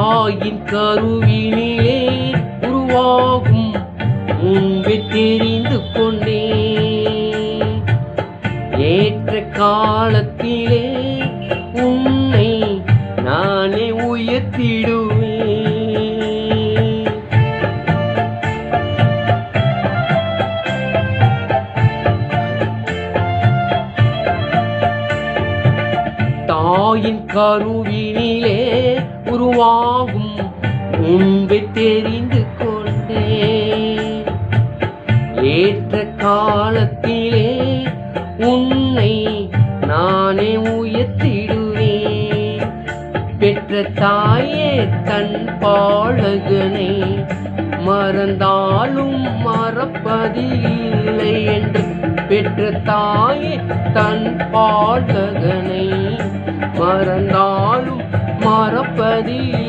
தாயின் கருவினிலே உருவாகும் முன்பே தெரிந்து கொண்டேன். ஏற்ற காலத்திலே உன்னை நானே உயர்த்திடுவேன். தாயின் கருவினிலே உருவாகும் முன்பே தெரிந்து கொண்டேன். ஏற்ற காலத்திலே உன்னை நானே உயர்த்திடுவேன். பெற்ற தாயே தன் பாலகனை மறந்தாலும் மறப்பதில்லை என்று, பெற்ற தாயே தன் பாலகனை மறந்தாலும் மறப்பதில்லை.